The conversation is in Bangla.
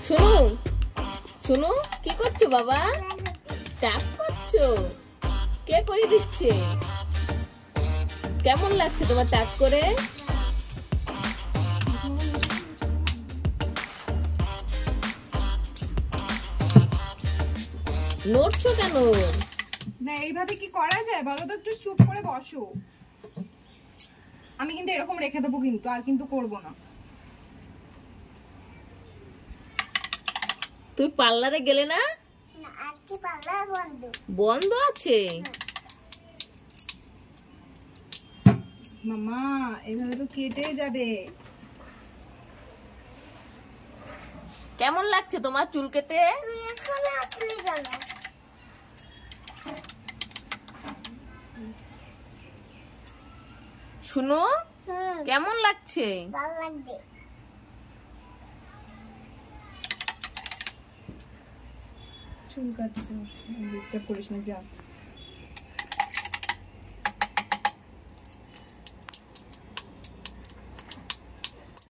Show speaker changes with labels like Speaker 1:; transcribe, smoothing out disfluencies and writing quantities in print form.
Speaker 1: শুনু শুনু, কি করছো বাবা? টাক করছো? কে করে দিচ্ছে? কেমন লাগছে তোমার টাক করে? নড়ছো কেন?
Speaker 2: না, এইভাবে কি করা যায় বলো তো? একটু চুপ করে বসো। আমি কিন্তু এরকম রেখে দেবো, কিন্তু আর কিন্তু করবো না।
Speaker 1: তুই পার্লারে গেলে না?
Speaker 3: আজকে পার্লার বন্ধ।
Speaker 1: বন্ধ আছে?
Speaker 2: মামা এইভাবে তো কেটে যাবে।
Speaker 1: কেমন লাগছে তোমার চুল কেটে?
Speaker 3: তুই এখানে আসলি কেন?
Speaker 1: শুনো, কেমন লাগছে?
Speaker 3: ভালো লাগছে।
Speaker 2: চুল কাটছে, ডিস্টার্ব করিস না, যা।